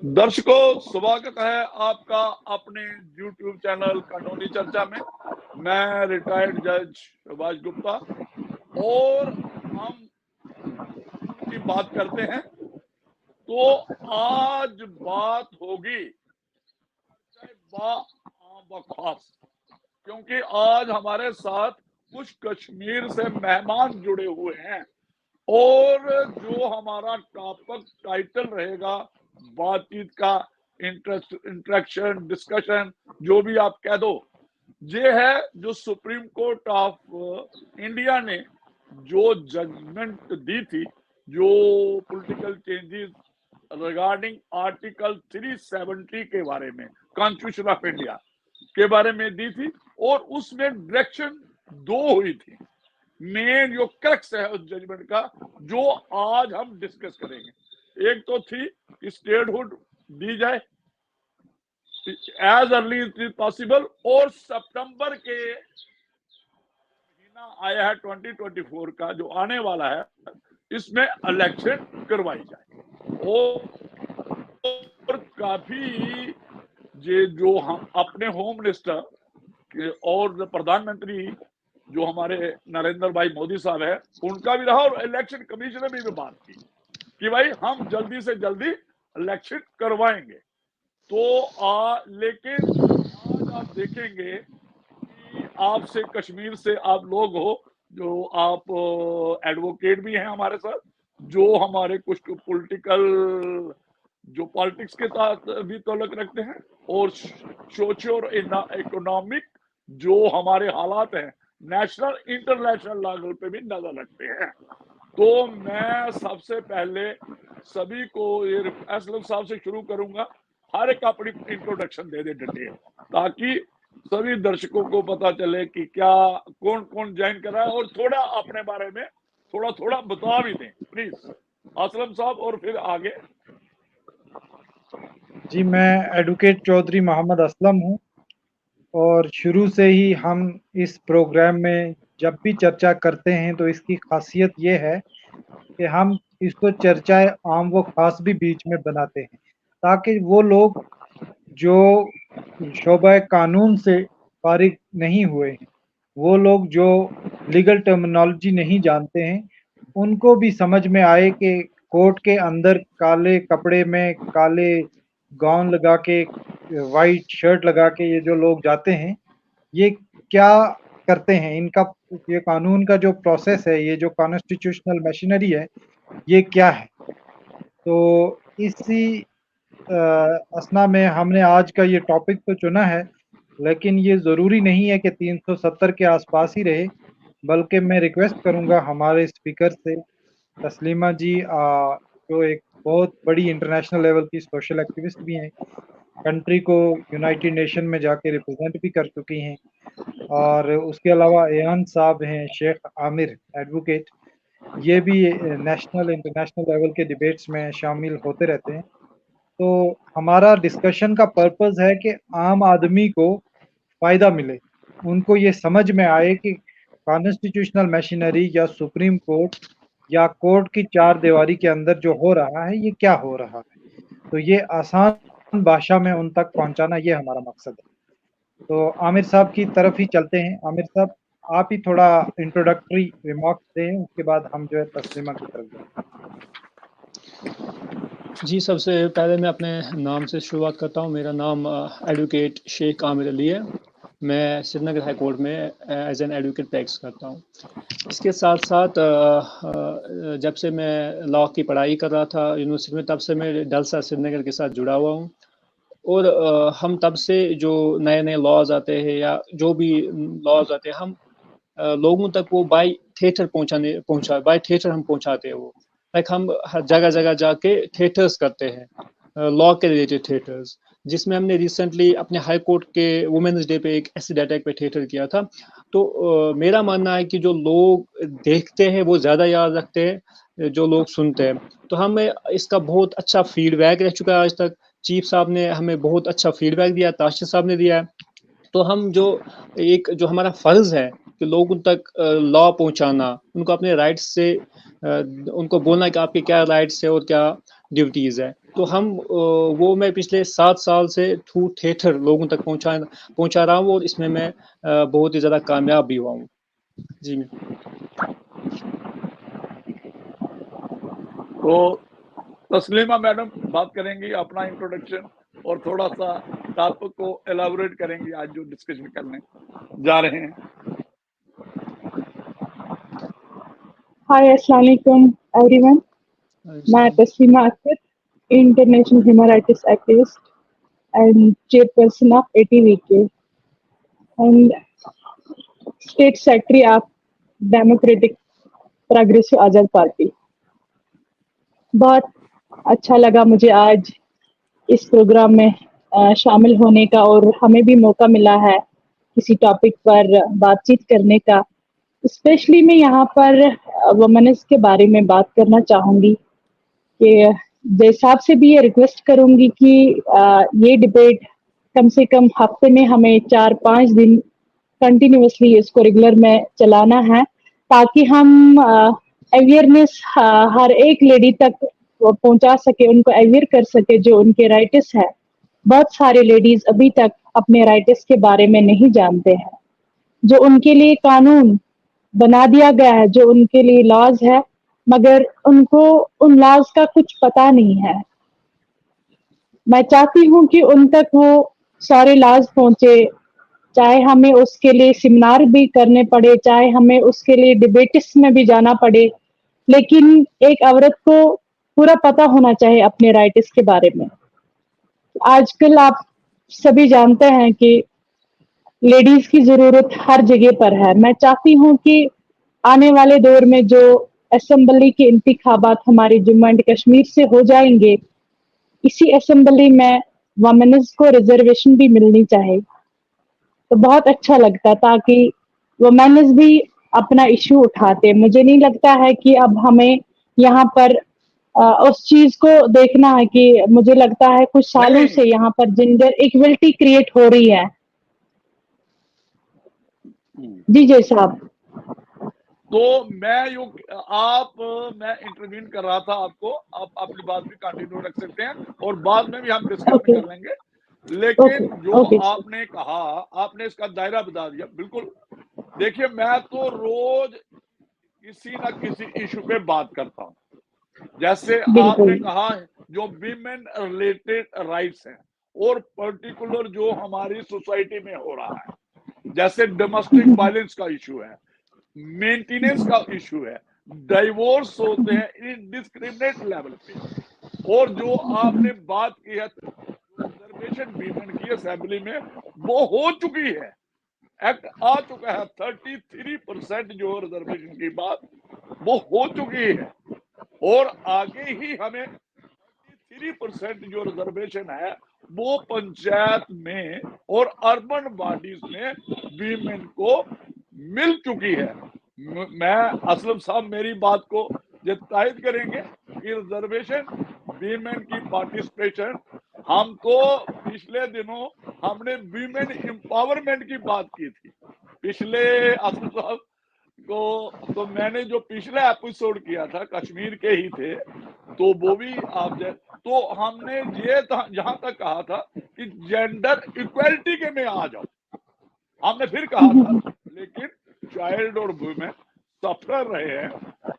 दर्शकों, स्वागत है आपका अपने YouTube चैनल कानूनी चर्चा में। मैं रिटायर्ड जज सुभाष गुप्ता और हम की बात करते हैं। तो आज बात होगी खास, क्योंकि आज हमारे साथ कुछ कश्मीर से मेहमान जुड़े हुए हैं और जो हमारा टॉपिक टाइटल रहेगा बातचीत का, इंटरेक्शन, डिस्कशन, जो भी आप कह दो, ये है जो सुप्रीम कोर्ट ऑफ इंडिया ने जो जजमेंट दी थी, जो पॉलिटिकल चेंजेस रिगार्डिंग आर्टिकल 370 के बारे में, कॉन्स्टिट्यूशन ऑफ इंडिया के बारे में दी थी, और उसमें डायरेक्शन 2 हुई थी। मेन जो क्रक्स है उस जजमेंट का, जो आज हम डिस्कस करेंगे। एक तो थी स्टेटहुड दी जाए एज अर्ली एज पॉसिबल, और सितंबर के महीना आया है 2024 का जो आने वाला है, इसमें इलेक्शन करवाई जाए। और काफी ये जो हम अपने होम मिनिस्टर और प्रधानमंत्री जो हमारे नरेंद्र भाई मोदी साहब है, उनका भी रहा, और इलेक्शन कमिश्नर ने भी बात की कि भाई हम जल्दी से जल्दी इलेक्शन करवाएंगे। तो लेकिन आज आप देखेंगे कि आपसे कश्मीर से आप लोग हो, जो आप एडवोकेट भी हैं हमारे साथ, जो हमारे कुछ पॉलिटिकल जो पॉलिटिक्स के साथ भी ताल्लुक रखते हैं, और सोशियो इकोनॉमिक जो हमारे हालात हैं नेशनल इंटरनेशनल लेवल पे भी नजर रखते हैं। तो मैं सबसे पहले सभी को ये असलम साहब से शुरू करूंगा, हर एक अपनी इंट्रोडक्शन दे दे डिटेल, ताकि सभी दर्शकों को पता चले कि क्या कौन कौन ज्वाइन कर रहा है, और थोड़ा अपने बारे में थोड़ा बता भी दें प्लीज असलम साहब, और फिर आगे। जी, मैं एडवोकेट चौधरी मोहम्मद असलम हूँ, और शुरू से ही हम इस प्रोग्राम में जब भी चर्चा करते हैं तो इसकी खासियत ये है कि हम इसको चर्चाएं आम व खास भी बीच में बनाते हैं, ताकि वो लोग जो शोबा कानून से फारिग नहीं हुए हैं, वो लोग जो लीगल टर्मिनोलॉजी नहीं जानते हैं, उनको भी समझ में आए कि कोर्ट के अंदर काले कपड़े में, काले गाउन लगा के, वाइट शर्ट लगा के ये जो लोग जाते हैं, ये क्या करते हैं, इनका ये कानून का जो प्रोसेस है, ये जो कॉन्स्टिट्यूशनल मशीनरी है, ये क्या है। तो इसी असना में हमने आज का ये टॉपिक तो चुना है, लेकिन ये ज़रूरी नहीं है कि 370 के आसपास ही रहे, बल्कि मैं रिक्वेस्ट करूंगा हमारे स्पीकर से, तस्लीमा जी, जो एक बहुत बड़ी इंटरनेशनल लेवल की सोशल एक्टिविस्ट भी हैं, कंट्री को यूनाइटेड नेशन में जाके रिप्रेजेंट भी कर चुकी हैं, और उसके अलावा एयान साहब हैं, शेख आमिर एडवोकेट, ये भी नेशनल इंटरनेशनल लेवल के डिबेट्स में शामिल होते रहते हैं। तो हमारा डिस्कशन का पर्पस है कि आम आदमी को फ़ायदा मिले, उनको ये समझ में आए कि कॉन्स्टिट्यूशनल मशीनरी या सुप्रीम कोर्ट या कोर्ट की चार दीवारी के अंदर जो हो रहा है, ये क्या हो रहा है। तो ये आसान भाषा में उन तक पहुंचाना, ये हमारा मकसद है। तो आमिर साहब की तरफ ही चलते हैं। आमिर साहब, आप ही थोड़ा इंट्रोडक्टरी रिमार्क्स दें, उसके बाद हम जो है तस्लीमा की तरफ जाएं। जी, सबसे पहले मैं अपने नाम से शुरुआत करता हूँ। मेरा नाम एडवोकेट शेख आमिर अली है। मैं श्रीनगर हाई कोर्ट में एज एन एडवोकेट प्रैक्टिस करता हूँ। इसके साथ साथ जब से मैं लॉ की पढ़ाई कर रहा था यूनिवर्सिटी में, तब से मैं डलसा श्रीनगर के साथ जुड़ा हुआ हूँ, और हम तब से जो नए नए लॉज आते हैं या जो भी लॉज आते हैं, हम लोगों तक वो बाय थिएटर हम पहुँचाते हैं। वो लाइक हम हर जगह जगह जाके थिएटर्स करते हैं, लॉ के रिलेटेड थिएटर्स, जिसमें हमने रिसेंटली अपने हाई कोर्ट के वुमेन्स डे पे एक एसिड अटैक पे थिएटर किया था। तो मेरा मानना है कि जो लोग देखते हैं वो ज़्यादा याद रखते हैं जो लोग सुनते हैं। तो हमें इसका बहुत अच्छा फीडबैक रह चुका है आज तक। चीफ साहब ने हमें बहुत अच्छा फीडबैक दिया, ताशिर साहब ने दिया है। तो हम जो हमारा फ़र्ज़ है कि लोगों तक लॉ पहुंचाना, उनको अपने राइट्स से उनको बोलना कि आपके क्या राइट्स है और क्या ڈیوٹیز ہے. تو ہم وہ میں پچھلے 7 سال سے تھرو تھیٹر لوگوں تک پہنچا رہا ہوں، اور اس میں بہت ہی زیادہ کامیاب بھی ہوا ہوں. جی تو تسلیمہ میڈم بات کریں گی اپنا انٹروڈکشن اور تھوڑا سا ٹاپک کو ایلیبوریٹ کریں گی آج جو ڈسکشن کرنے جا رہے ہیں. ہائی السلام علیکم ایوری ون. میں Taslima Akhtar, international human rights activist and chairperson of ATVK and state secretary of democratic progressive Azad party. بہت اچھا لگا مجھے آج اس پروگرام میں شامل ہونے کا, اور ہمیں بھی موقع ملا ہے کسی ٹاپک پر بات چیت کرنے کا. اسپیشلی میں یہاں پر وومنز کے بارے میں بات کرنا چاہوں گی کہ جیسا آپ سے بھی یہ ریکویسٹ کروں گی کہ یہ ڈبیٹ کم سے کم ہفتے میں ہمیں 4-5 دن کنٹینیوسلی اس کو ریگولر میں چلانا ہے, تاکہ ہم اویئرنیس ہر ایک لیڈی تک پہنچا سکے, ان کو اویئر کر سکے جو ان کے رائٹس ہے. بہت سارے لیڈیز ابھی تک اپنے رائٹس کے بارے میں نہیں جانتے ہیں. جو ان کے لیے قانون بنا دیا گیا ہے, جو ان کے لیے لاز ہے, مگر ان کو ان لاز کا کچھ پتا نہیں ہے. میں چاہتی ہوں کہ ان تک وہ سارے لاز پہنچے, چاہے ہمیں اس کے لیے سیمینار بھی کرنے پڑے, چاہے ہمیں اس کے لیے ڈبیٹس میں بھی جانا پڑے, لیکن ایک عورت کو پورا پتا ہونا چاہیے اپنے رائٹس کے بارے میں. آج کل آپ سبھی جانتے ہیں کہ لیڈیز کی ضرورت ہر جگہ پر ہے. میں چاہتی ہوں کہ آنے والے دور میں جو اسمبلی کے انتخابات ہمارے جموں اینڈ کشمیر سے ہو جائیں گے, اسی اسمبلی میں وومنز کو ریزرویشن بھی ملنی چاہیے. تو بہت اچھا لگتا تاکہ وومنز بھی اپنا ایشو اٹھاتے. مجھے نہیں لگتا ہے کہ اب ہمیں یہاں پر اس چیز کو دیکھنا ہے کہ مجھے لگتا ہے کچھ سالوں نہیں سے یہاں پر جینڈر ایکویلٹی کریٹ ہو رہی ہے. جی جی صاحب. تو میں میں انٹروین کر رہا تھا آپ کو, آپ اپنی بات بھی کنٹینیو رکھ سکتے ہیں اور بعد میں بھی ہم ڈسکشن اوکے کر لیں گے. لیکن جو اوکے آپ نے کہا, آپ نے اس کا دائرہ بتا دیا. بالکل دیکھیے, میں تو روز کسی نہ کسی ایشو پہ بات کرتا ہوں. جیسے آپ نے بالکل کہا جو ویمن ریلیٹڈ رائٹس ہیں, اور پرٹیکولر جو ہماری سوسائٹی میں ہو رہا ہے, جیسے ڈومیسٹک وائلنس کا ایشو ہے, مینٹیننس کا ایشو ہے, ڈائیورس ہوتے ہیں انڈسکریمنیٹ لیول پہ, اور جو آپ نے بات کی ہے ریزرویشن ویمن کی اسمبلی میں وہ ہو چکی ہے, ایکٹ آ چکا ہے. 33% جو ریزرویشن کی بات وہ ہو چکی ہے, اور آگے ہی ہمیں 33% جو ریزرویشن ہے وہ پنچایت میں اور اربن باڈیز میں ویمن کو مل چکی ہے. میں اسلم صاحب میری بات کو تائید کریں گے کہ ریزرویشن ویمن کی پارٹیسپیشن, ہم تو پچھلے دنوں ہم نے ویمن امپاورمنٹ کی بات کی تھی پچھلے اسلم صاحب کو. تو میں نے جو پچھلا ایپیسوڈ کیا تھا کشمیر کے ہی تھے, تو وہ بھی آپ تو ہم نے یہ جہاں تک کہا تھا کہ جینڈر ایکویلٹی کے میں آ جاؤ. ہم نے پھر کہا تھا لیکن چائلڈ اور ویمن سفر رہے ہیں,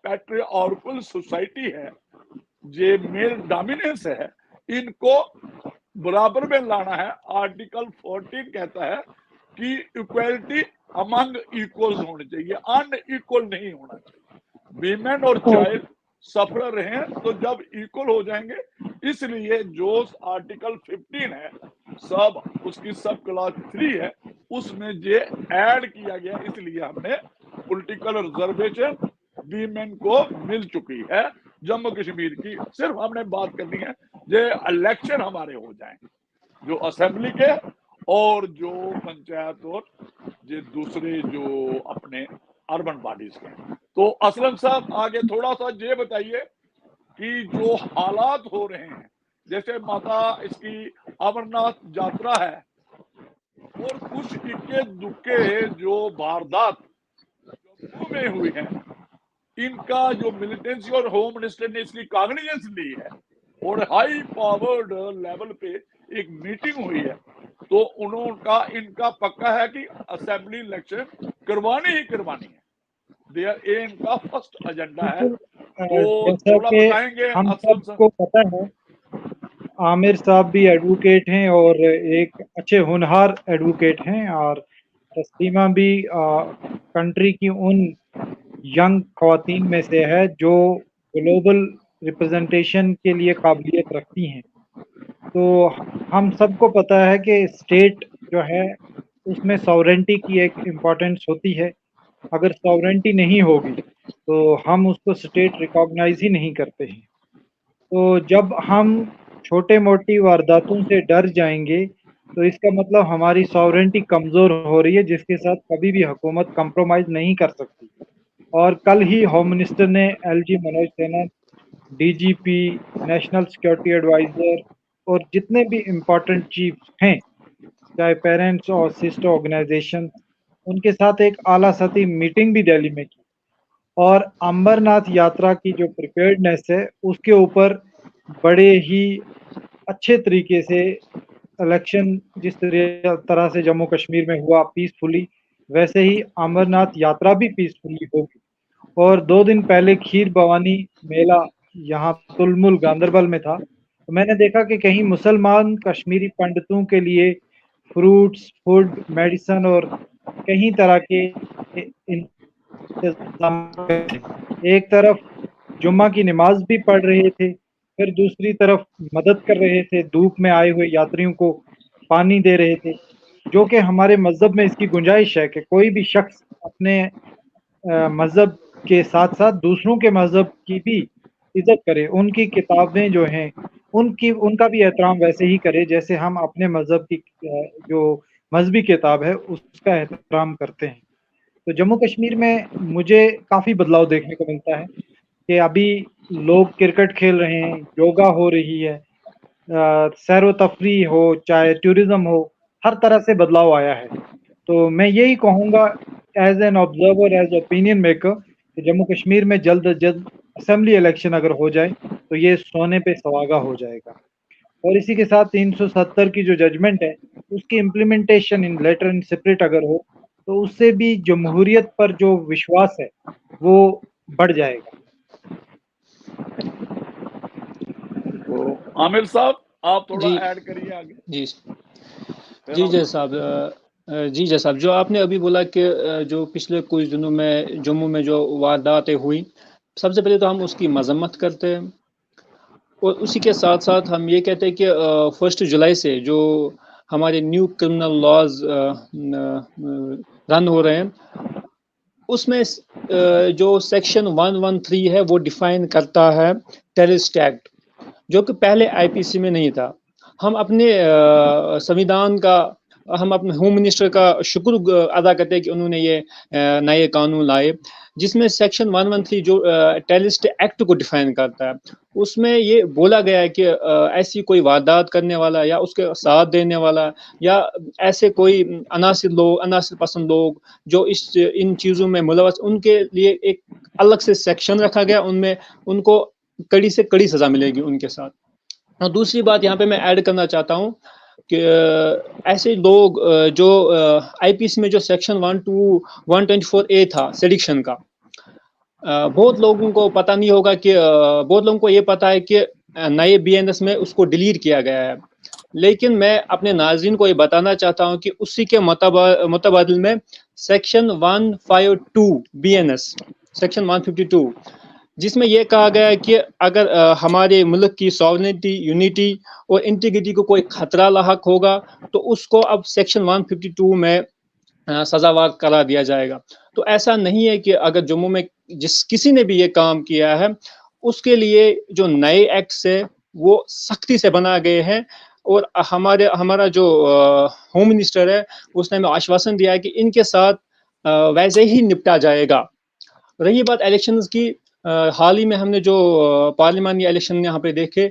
پیٹریارکل سوسائٹی ہے, یہ میل ڈومیننس ہے, ان کو برابر میں لانا ہے. آرٹیکل 14 کہتا ہے کہ ایکویلٹی امنگ ایکولز ہونی چاہیے, ان ایکول نہیں ہونا چاہیے. ویمن اور چائلڈ سفر رہے ہیں, تو جب ایکول ہو جائیں گے, اس لیے جو آرٹیکل 15 ہے سب اس کی سب کلاس 3 ہے, اس میں یہ ایڈ کیا گیا. اس لیے ہم نے پولیٹیکل ریزرویشن ویمن کو مل چکی ہے جموں کشمیر کی. صرف ہم نے بات کرنی ہے یہ الیکشن ہمارے ہو جائیں جو اسمبلی کے اور جو پنچایت اور یہ دوسرے جو اپنے اربن باڈیز کے. تو اسلم صاحب آگے تھوڑا سا یہ بتائیے کہ جو حالات ہو رہے ہیں, جیسے ماتا اس کی امرناتھ یاترا ہے, اور کچھ اکے دکے جو واردات جموں میں ہوئی ہیں, ان کا جو ملیٹنسی اور ہوم منسٹر نے اس کی کاگنیزنس لی ہے, اور ہائی پاورڈ لیول پہ ایک میٹنگ ہوئی ہے, تو ان کا پکا ہے کہ اسمبلی الیکشن کروانی ہی کروانی ہے. ان کا فرسٹ ایجنڈا ہے. تو جیسا تھوڑا کہ بتائیں گے ہم اسلم سب کو پتہ ہے, عامر صاحب بھی ایڈوکیٹ ہیں اور ایک اچھے ہونہار ایڈوکیٹ ہیں, اور تسلیمہ بھی کنٹری کی ان ینگ خواتین میں سے ہے جو گلوبل ریپرزنٹیشن کے لیے قابلیت رکھتی ہیں. تو ہم سب کو پتہ ہے کہ اسٹیٹ جو ہے اس میں ساورنٹی کی ایک امپورٹنس ہوتی ہے. اگر ساورنٹی نہیں ہوگی تو ہم اس کو اسٹیٹ ریکاگنائز ہی نہیں کرتے ہیں. تو جب ہم چھوٹے موٹی وارداتوں سے ڈر جائیں گے تو اس کا مطلب ہماری ساورنٹی کمزور ہو رہی ہے, جس کے ساتھ کبھی بھی حکومت کمپرومائز نہیں کر سکتی. اور کل ہی ہوم منسٹر نے L G Manoj Sinha, D G P, national security adviser اور جتنے بھی امپورٹنٹ چیفز ہیں, چاہے پیرنٹس اور سسٹر آرگنائزیشن, ان کے ساتھ ایک اعلیٰ سطحی میٹنگ بھی دہلی میں کی. اور امبر ناتھ یاترا کی جو پریپیئرڈنیس ہے اس کے اوپر بڑے ہی اچھے طریقے سے الیکشن جس طرح سے جموں کشمیر میں ہوا پیسفلی, ویسے ہی امر ناتھ یاترا بھی پیسفلی ہوگی. اور 2 دن پہلے کھیر بھوانی میلہ یہاں تلمل گاندربل میں تھا, تو میں نے دیکھا کہ کہیں مسلمان کشمیری پنڈتوں کے لیے فروٹس, فوڈ, میڈیسن اور کئی طرح کے ایک طرف جمعہ کی نماز بھی پڑھ رہے تھے, پھر دوسری طرف مدد کر رہے تھے, دھوپ میں آئے ہوئے یاتریوں کو پانی دے رہے تھے, جو کہ ہمارے مذہب میں اس کی گنجائش ہے کہ کوئی بھی شخص اپنے مذہب کے ساتھ ساتھ دوسروں کے مذہب کی بھی عزت کرے. ان کی کتابیں جو ہیں ان کا بھی احترام ویسے ہی کرے جیسے ہم اپنے مذہب کی جو مذہبی کتاب ہے اس کا احترام کرتے ہیں. تو جموں کشمیر میں مجھے کافی بدلاؤ دیکھنے کو ملتا ہے کہ ابھی لوگ کرکٹ کھیل رہے ہیں, یوگا ہو رہی ہے, سیر و تفریح ہو, چاہے ٹورزم ہو, ہر طرح سے بدلاؤ آیا ہے. تو میں یہی کہوں گا as an observer, as opinion maker, کہ جموں کشمیر میں جلد از جلد اسمبلی الیکشن اگر ہو جائے تو یہ سونے پہ سہاگا ہو جائے گا. اور اسی کے ساتھ 370 کی جو ججمنٹ ہے اس کی implementation in letter and spirit اگر ہو تو اس سے بھی جمہوریت پر جو وشواس ہے وہ بڑھ جائے گا. تو عامر صاحب آپ تھوڑا جی ایڈ کریے آگے. جی جی صاحب, جی صاحب, جو آپ نے ابھی بولا کہ جو پچھلے کچھ دنوں میں جموں میں جو وارداتیں ہوئی, سب سے پہلے تو ہم اس کی مذمت کرتے ہیں, اور اسی کے ساتھ ساتھ ہم یہ کہتے ہیں کہ 1 جولائی سے جو ہمارے نیو کرمنل لاز رن ہو رہے ہیں, اس میں جو سیکشن 113 ہے وہ ڈیفائن کرتا ہے ٹیررسٹ ایکٹ, جو کہ پہلے آئی پی سی میں نہیں تھا. ہم اپنے سنویدھان کا, ہم اپنے ہوم منسٹر کا شکر ادا کرتے ہیں کہ انہوں نے یہ نئے قانون لائے جس میں سیکشن 113 جو ٹیررسٹ ایکٹ کو ڈیفائن کرتا ہے, اس میں یہ بولا گیا ہے کہ ایسی کوئی واردات کرنے والا یا اس کے ساتھ دینے والا یا ایسے کوئی عناصر پسند لوگ جو ان چیزوں میں ملوث, ان کے لیے ایک الگ سے سیکشن رکھا گیا, ان میں ان کو کڑی سے کڑی سزا ملے گی ان کے ساتھ. اور دوسری بات یہاں پہ میں ایڈ کرنا چاہتا ہوں کہ ایسے لوگ جو آئی پی سی میں جو سیکشن 124A تھا سیڈیکشن کا, بہت لوگوں کو پتہ نہیں ہوگا کہ بہت لوگوں کو یہ پتہ ہے کہ نئے BNS میں اس کو ڈیلیٹ کیا گیا ہے, لیکن میں اپنے ناظرین کو یہ بتانا چاہتا ہوں کہ اسی کے متبادل میں سیکشن 152 BNS سیکشن 152 جس میں یہ کہا گیا ہے کہ اگر ہمارے ملک کی ساورنٹی, یونٹی اور انٹیگریٹی کو کوئی خطرہ لاحق ہوگا تو اس کو اب سیکشن 152 میں سزاوار قرار دیا جائے گا. تو ایسا نہیں ہے کہ اگر جموں میں کسی نے بھی یہ کام کیا ہے اس کے لیے جو نئے ایکٹس ہے وہ سختی سے بنا گئے ہیں, اور ہمارا جو ہوم منسٹر ہے اس نے ہمیں آشواسن دیا ہے کہ ان کے ساتھ ویسے ہی نپٹا جائے گا. رہی بات الیکشنز کی, حال ہی میں ہم نے جو پارلیمانی الیکشن یہاں پہ دیکھے,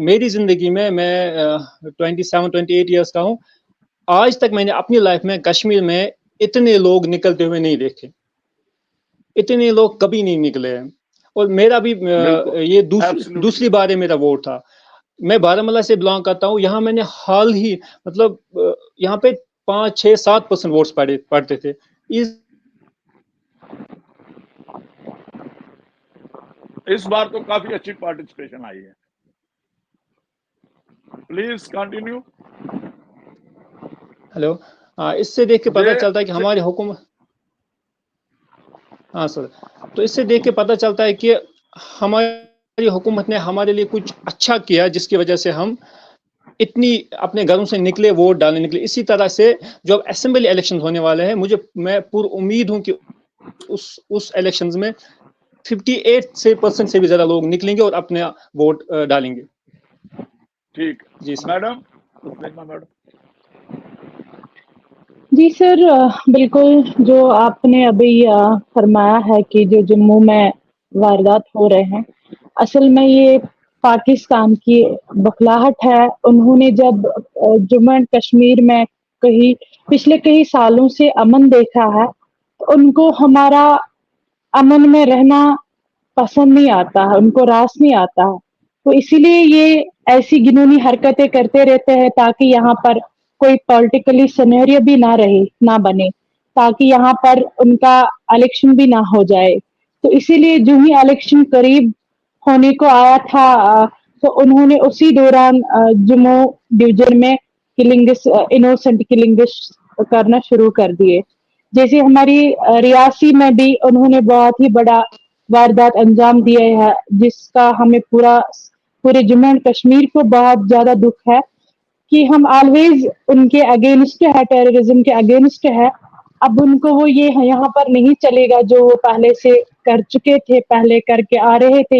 میری زندگی میں 27-28 ایئرس کا ہوں, آج تک میں نے اپنی لائف میں کشمیر میں اتنے لوگ نکلتے ہوئے نہیں دیکھے, اتنے لوگ کبھی نہیں نکلے ہیں. اور میرا بھی یہ Absolutely. دوسری بار یہ میرا ووٹ تھا. میں بارامولہ سے بلانگ کرتا ہوں. یہاں میں نے حال ہی مطلب یہاں پہ 5, 6, 7% ووٹس پڑتے تھے. اس بار تو کافی اچھی پارٹیسپیشن آئی ہے. Please continue. ہیلو. اس سے دیکھ کے پتہ چلتا ہے کہ ہماری حکومت، ہاں سر، تو اس سے دیکھ کے پتہ چلتا ہے کہ ہماری حکومت نے ہمارے لیے کچھ اچھا کیا جس کی وجہ سے ہم اتنی اپنے گھروں سے نکلے، ووٹ ڈالنے نکلے. اسی طرح سے جو اسمبلی الیکشن ہونے والے ہیں، میں پر امید ہوں کہ اس الیکشنز میں 58% سے بھی زیادہ لوگ نکلیں گے اور اپنے ووٹ ڈالیں گے. ٹھیک. جی سر. میڈم. جی سر، بالکل جو آپ نے ابھی فرمایا ہے کہ جو جموں میں واردات ہو رہے ہیں، اصل میں یہ پاکستان کی بخلاہٹ ہے. انہوں نے جب جموں اینڈ کشمیر میں پچھلے کئی سالوں سے امن دیکھا ہے، تو ان کو ہمارا امن میں رہنا پسند نہیں آتا ہے، ان کو راس نہیں آتا ہے. تو اسی لیے یہ ایسی گنونی حرکتیں کرتے رہتے ہیں تاکہ یہاں پر کوئی پولیٹیکلی سینیریو بھی نہ بنے، تاکہ یہاں پر ان کا الیکشن بھی نہ ہو جائے. تو اسی لیے جو ہی الیکشن قریب ہونے کو آیا تھا، تو انہوں نے اسی دوران جموں ڈویژن میں انوسنٹ کلنگس کرنا شروع کر دیے. جیسے ہماری ریاسی میں بھی انہوں نے بہت ہی بڑا واردات انجام دیا ہے، جس کا ہمیں پورے جموں اینڈ کشمیر کو بہت زیادہ دکھ ہے کہ ہم آلویز ان کے اگینسٹ ہے، ٹیررزم کے اگینسٹ ہے. اب ان کو وہ یہ یہاں پر نہیں چلے گا جو وہ پہلے سے کر چکے تھے، پہلے کر کے آ رہے تھے.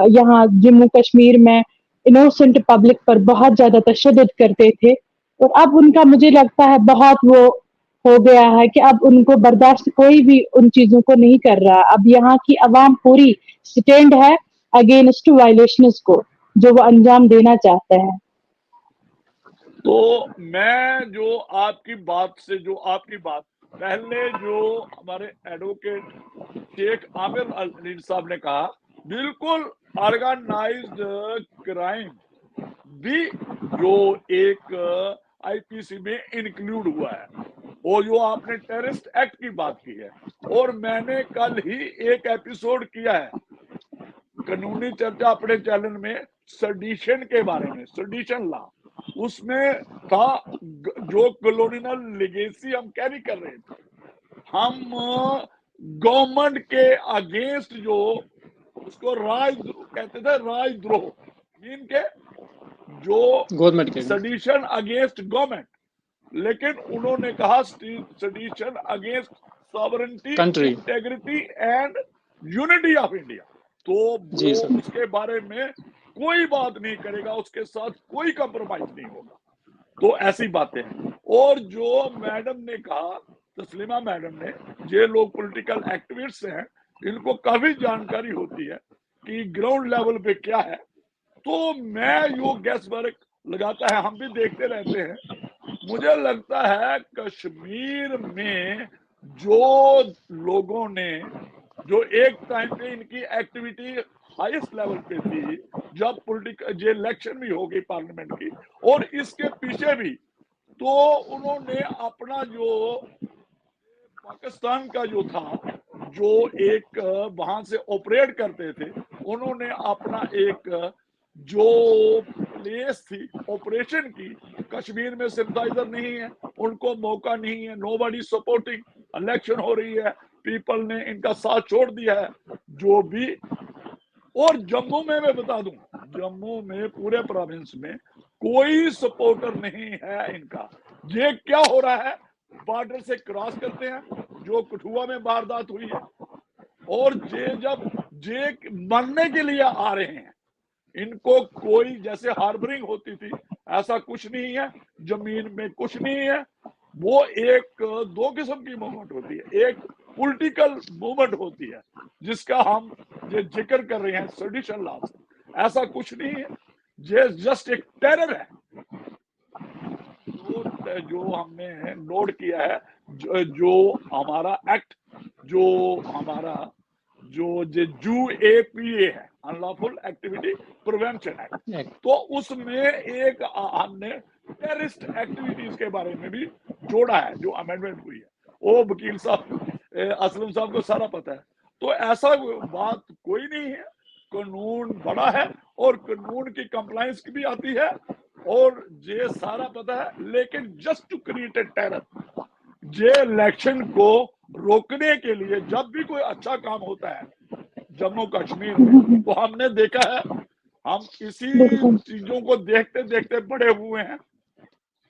یہاں جموں کشمیر میں انوسنٹ پبلک پر بہت زیادہ تشدد کرتے تھے، اور اب ان کا مجھے لگتا ہے بہت وہ ہو گیا ہے کہ اب ان کو برداشت کوئی بھی ان چیزوں کو نہیں کر رہا. اب یہاں کی عوام پوری سٹینڈ ہے اگینسٹ وائلیشنز کو جو وہ انجام دینا چاہتے ہیں. تو میں جو آپ کی بات پہلے جو ہمارے ایڈوکیٹ شیخ عامر علی صاحب نے کہا، بالکل آرگنائزڈ کرائم بھی جو ایک آئی پی سی میں انکلوڈ ہوا ہے، اور جو آپ نے ٹیررسٹ ایکٹ کی بات کی ہے، اور میں نے کل ہی ایک ایپیسوڈ کیا ہے قانونی چرچا اپنے چینل میں سیڈیشن کے بارے میں، سیڈیشن لا. اس میں تھا جو کلونیل لیگیسی ہم کیری کر رہے تھے، ہم گورنمنٹ کے اگینسٹ جو اس کو کہتے تھے راج دروہ، مین کے جو سیڈیشن اگینسٹ گورنمنٹ. لیکن انہوں نے کہا sedation against sovereignty, integrity and unity of India. تو وہ اس کے بارے میں کوئی بات نہیں کرے گا، اس کے ساتھ کوئی کمپرومائز نہیں ہوگا. تو ایسی باتیں ہیں. اور جو میڈم نے کہا، تسلیمہ میڈم نے، یہ لوگ پولیٹیکل ایکٹیوسٹ ہیں، ان کو کافی جانکاری ہوتی ہے کہ گراؤنڈ لیول پہ کیا ہے. تو میں جو گیس ورک لگاتا ہے، ہم بھی دیکھتے رہتے ہیں. مجھے لگتا ہے کشمیر میں جو لوگوں نے جو ایک ٹائم پہ ان کی ایکٹیویٹی ہائیسٹ لیول پہ تھی، جب پولیٹیکل الیکشن بھی ہو گئی پارلیمنٹ کی، اور اس کے پیچھے بھی، تو انہوں نے اپنا جو پاکستان کا جو تھا، جو ایک وہاں سے آپریٹ کرتے تھے، انہوں نے اپنا ایک جو پلیس تھی آپریشن کی، کشمیر میں سمپتائزر نہیں ہے، ان کو موقع نہیں ہے، نو باڈی سپورٹنگ. الیکشن ہو رہی ہے، پیپل نے ان کا ساتھ چھوڑ دیا ہے جو بھی. اور جموں میں بتا دوں، جموں میں پورے پروونس میں کوئی سپورٹر نہیں ہے ان کا. یہ کیا ہو رہا ہے، بارڈر سے کراس کرتے ہیں، جو کٹھوا میں واردات ہوئی ہے، اور جب مرنے کے لیے آ رہے ہیں، ان کو کوئی جیسے ہاربرنگ ہوتی تھی، ایسا کچھ نہیں ہے. زمین میں کچھ نہیں ہے. وہ ایک دو قسم کی موومنٹ ہوتی ہے. ایک پولیٹیکل موومنٹ ہوتی ہے جس کا ہم یہ ذکر کر رہے ہیں سیڈیشن لا سے. ایسا کچھ نہیں ہے، یہ جسٹ ایک ٹیرر ہے. جو ہم نے نوٹ کیا ہے، جو ہمارا ایکٹ، جو ہمارا जो UAPA है, अनलॉफुल एक्टिविटी प्रिवेंशन एक्ट, तो उसमें एक हमने टेररिस्ट एक्टिविटीज के बारे में भी जोड़ा है, जो अमेंडमेंट हुई है। वो वकील साहब असलम साहब को सारा पता है। तो ऐसा बात कोई नहीं है, कानून बड़ा है और कानून की कंप्लायंस भी आती है और ये सारा पता है। लेकिन just to create a terror, ये इलेक्शन को रोकने के लिए जब भी कोई अच्छा काम होता है जम्मू कश्मीर में, तो हमने देखा है, हम इसी चीजों को देखते देखते बड़े हुए हैं।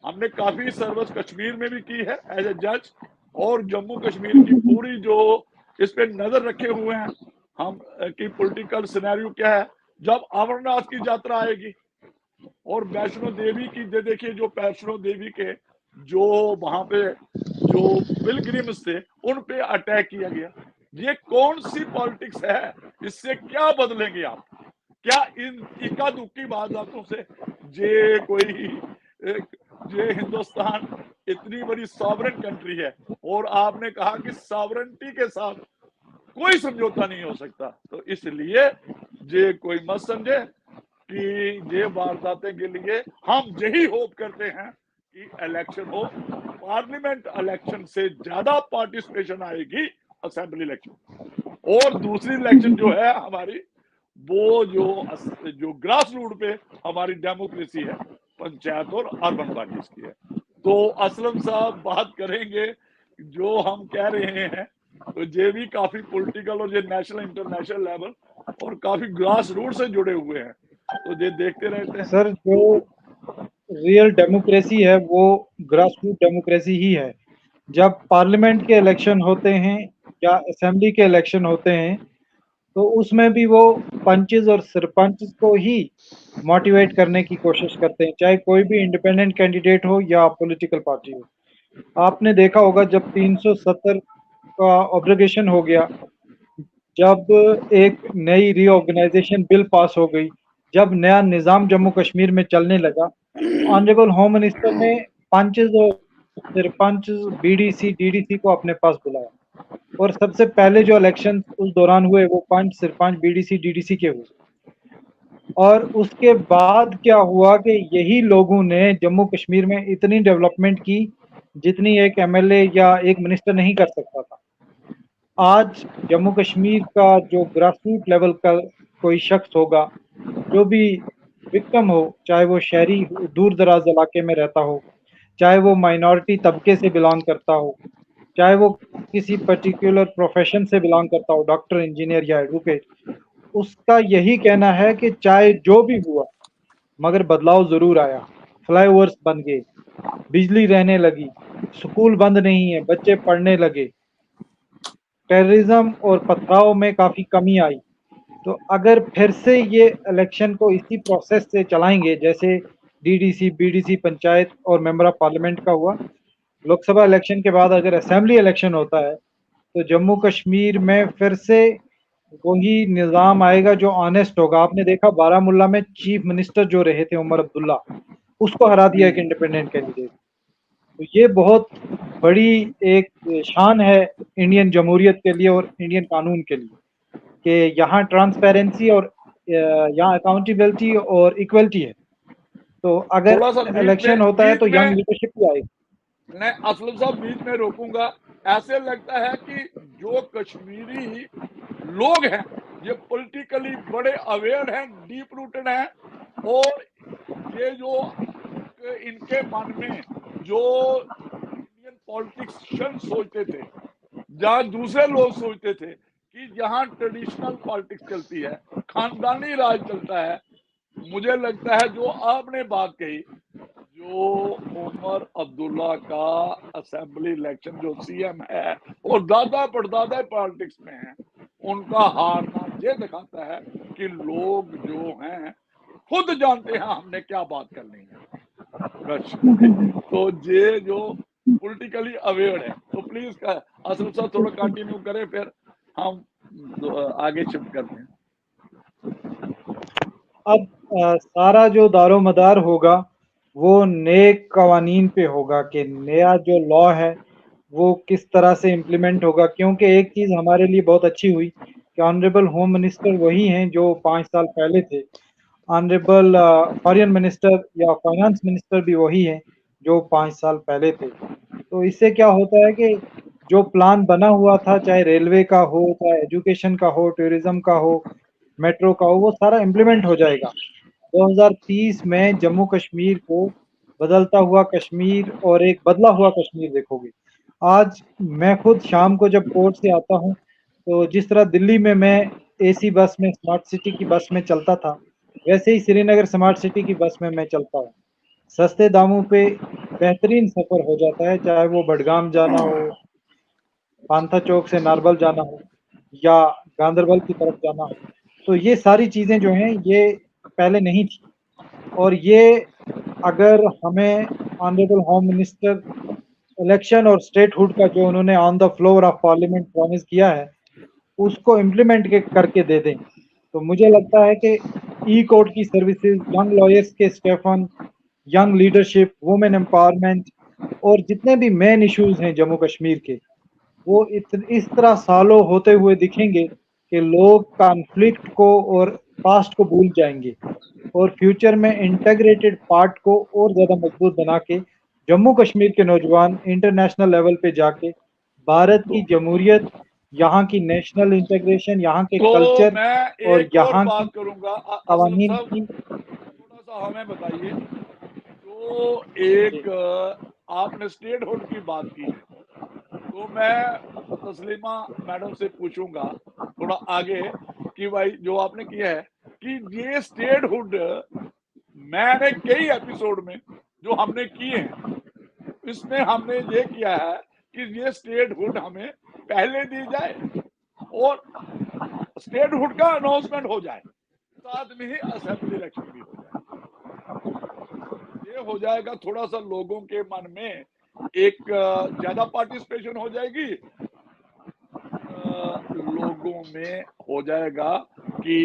हमने काफी सर्विस कश्मीर में भी की है एज ए जज, और जम्मू कश्मीर की पूरी जो इस पे नजर रखे हुए हैं हम कि पॉलिटिकल सिनेरियो क्या है। जब अमरनाथ की यात्रा आएगी और वैष्णो देवी की, देखिए जो वैष्णो देवी के जो वहां पे जो पिलग्रिम्स थे उन पे अटैक किया गया, ये कौन सी पॉलिटिक्स है? इससे क्या बदलेंगे आप? क्या इन इक्का दुक्की बातों से ये कोई ये हिंदुस्तान इतनी बड़ी सॉवरेन कंट्री है और आपने कहा कि सॉवरेनिटी के साथ कोई समझौता नहीं हो सकता, तो इसलिए ये कोई मत समझे कि ये वारदातें के लिए हम यही होप करते हैं कि इलेक्शन हो, पार्लियामेंट इलेक्शन से ज्यादा पार्टिसिपेशन आएगी असेंबली इलेक्शन। और दूसरी इलेक्शन जो है हमारी, वो जो ग्रास रूट पे हमारी डेमोक्रेसी है, पंचायत और अर्बन बॉडीज की है। तो असलम साहब बात करेंगे जो हम कह रहे हैं, तो ये भी काफी पॉलिटिकल और ये नेशनल इंटरनेशनल लेवल और काफी ग्रास रूट से जुड़े हुए हैं, तो ये देखते रहते हैं। सर, जो रियल डेमोक्रेसी है वो ग्रास रूट डेमोक्रेसी ही है। जब पार्लियामेंट के इलेक्शन होते हैं या असेंबली के इलेक्शन होते हैं, तो उसमें भी वो पंचेस और सरपंच को ही मोटिवेट करने की कोशिश करते हैं, चाहे कोई भी इंडिपेंडेंट कैंडिडेट हो या पॉलिटिकल पार्टी हो। आपने देखा होगा जब 370 का ऑब्लिगेशन हो गया, जब एक नई रीऑर्गेनाइजेशन बिल पास हो गई, जब नया निज़ाम जम्मू कश्मीर में चलने लगा, ऑनरेबल होम मिनिस्टर ने पंचेस और सरपंच, बीडीसी, डीडीसी को अपने पास बुलाया, और सबसे पहले जो इलेक्शन उस दौरान हुए वो पंच, सरपंच, बीडीसी, डीडीसी के हुए। और उसके बाद क्या हुआ कि यही लोगों ने जम्मू कश्मीर में इतनी डेवलपमेंट की जितनी एक एमएलए या एक मिनिस्टर नहीं कर सकता था। आज जम्मू कश्मीर का जो ग्रास रूट लेवल का कोई शख्स होगा, जो भी विक्टिम हो, चाहे वो शहरी दूर दराज इलाके में रहता हो, चाहे वो माइनॉरिटी तबके से बिलोंग करता हो, चाहे वो किसी पर्टिकुलर प्रोफेशन से बिलोंग करता हो, डॉक्टर, इंजीनियर या एडवोकेट, उसका यही कहना है कि चाहे जो भी हुआ मगर बदलाव जरूर आया। फ्लाईओवर्स बन गए, बिजली रहने लगी, स्कूल बंद नहीं है, बच्चे पढ़ने लगे, टेररिज्म और पथराव में काफ़ी कमी आई। तो अगर फिर से ये इलेक्शन को इसी प्रोसेस से चलाएंगे, जैसे डीडीसी, बीडीसी, पंचायत और मेंबर ऑफ पार्लियामेंट का हुआ, लोकसभा इलेक्शन के बाद अगर असेंबली इलेक्शन होता है, तो जम्मू कश्मीर में फिर से वही निज़ाम आएगा जो ऑनेस्ट होगा। आपने देखा बारामुल्ला में चीफ मिनिस्टर जो रहे थे उमर अब्दुल्ला, उसको हरा दिया एक इंडिपेंडेंट कैंडिडेट। तो ये बहुत बड़ी एक शान है इंडियन जमहूरियत के लिए और इंडियन कानून के लिए कि यहाँ ट्रांसपेरेंसी और यहाँ अकाउंटेबिलिटी और इक्वलिटी है। तो अगर इलेक्शन होता है तो यंग लीडरशिप भी आएगी। मैं असलम साहब बीच में रोकूंगा। ऐसे लगता है कि जो कश्मीरी लोग हैं ये पॉलिटिकली बड़े अवेयर हैं, डीप रूटेड हैं, और ये जो इनके मन में जो इंडियन पॉलिटिशियन सोचते थे, जहाँ दूसरे लोग सोचते थे कि जहाँ ट्रेडिशनल पॉलिटिक्स चलती है, खानदानी राज चलता है, मुझे लगता है जो आपने बात कही, जो उमर अब्दुल्ला का असेंबली इलेक्शन जो सीएम है और दादा परदादा पॉलिटिक्स में है, उनका हारना ये दिखाता है कि लोग जो हैं खुद जानते हैं हमने क्या बात करनी है। तो ये जो पॉलिटिकली अवेयर है, तो प्लीज असलम साहब थोड़ा कंटिन्यू करें, फिर हम आगे शिफ्ट करते हैं। अब सारा जो दारो मदार होगा वो नए कवानीन पे होगा कि नया जो लॉ है वो किस तरह से इम्प्लीमेंट होगा। क्योंकि एक चीज़ हमारे लिए बहुत अच्छी हुई کہ آنریبل ہوم منسٹر وہی ہیں جو 5 سال پہلے تھے، آنریبل فارین منسٹر یا فائنانس منسٹر بھی وہی ہیں جو 5 سال پہلے تھے۔ تو اس سے کیا ہوتا ہے کہ جو پلان بنا ہوا تھا، چاہے ریلوے کا ہو، چاہے ایجوکیشن کا ہو، ٹورزم کا ہو، میٹرو کا ہو، وہ سارا امپلیمنٹ ہو جائے گا۔ 2030 میں جموں کشمیر کو بدلتا ہوا کشمیر اور ایک بدلا ہوا کشمیر دیکھو گے۔ آج میں خود شام کو جب کورٹ سے آتا ہوں تو جس طرح دلی میں اے سی بس میں، اسمارٹ سٹی کی بس میں چلتا تھا، ویسے ہی سری نگر اسمارٹ سٹی کی بس میں چلتا ہوں۔ سستے داموں پہ بہترین سفر ہو جاتا ہے، چاہے وہ بڈگام جانا ہو، پانتھا چوک سے ناربل جانا ہو، یا گاندربل کی طرف جانا ہو۔ تو یہ ساری چیزیں جو ہیں یہ پہلے نہیں تھی، اور یہ اگر ہمیں آنریبل ہوم منسٹر الیکشن اور اسٹیٹ ہوڈ کا جو انہوں نے on the floor of parliament promise کیا ہے اس کو امپلیمنٹ کر کے دے دیں، تو مجھے لگتا ہے کہ ای کورٹ کی سروسز، ینگ لائرس کے stipend, young leadership, women empowerment, اور جتنے بھی مین ایشوز ہیں جموں کشمیر کے، وہ اس طرح سالوں ہوتے ہوئے دکھیں گے کہ لوگ کانفلکٹ کو اور پاسٹ کو بھول جائیں گے، اور فیوچر میں انٹیگریٹڈ پارٹ کو اور زیادہ مضبوط بنا کے جموں کشمیر کے نوجوان انٹرنیشنل لیول پہ جا کے بھارت کی جمہوریت، یہاں کی نیشنل انٹیگریشن، یہاں کے تو کلچر میں اور ایک اور یہاں کی بات کروں گا، اسلم قوانین صاحب کی۔ تھوڑا سا ہمیں بتائیے، جو ایک آپ نے اسٹیٹ ہوڈ کی بات کی ہے، تو میں تسلیمہ میڈم سے پوچھوں گا تھوڑا آگے کہ بھائی جو آپ نے کیا ہے کہ یہ اسٹیٹ ہوڈ میں نے کئی ایپیسوڈ میں جو ہم نے کیے ہیں اس میں ہم نے یہ کیا ہے کہ یہ اسٹیٹ ہوڈ ہمیں پہلے دی جائے اور اسٹیٹ ہوڈ کا اناؤنسمنٹ ہو جائے، ساتھ میں ہی اسمبلی الیکشن بھی ہو جائے۔ یہ ہو جائے گا تھوڑا سا لوگوں کے من میں ایک زیادہ پارٹیسپیشن ہو جائے گی، لوگوں میں ہو جائے گا کہ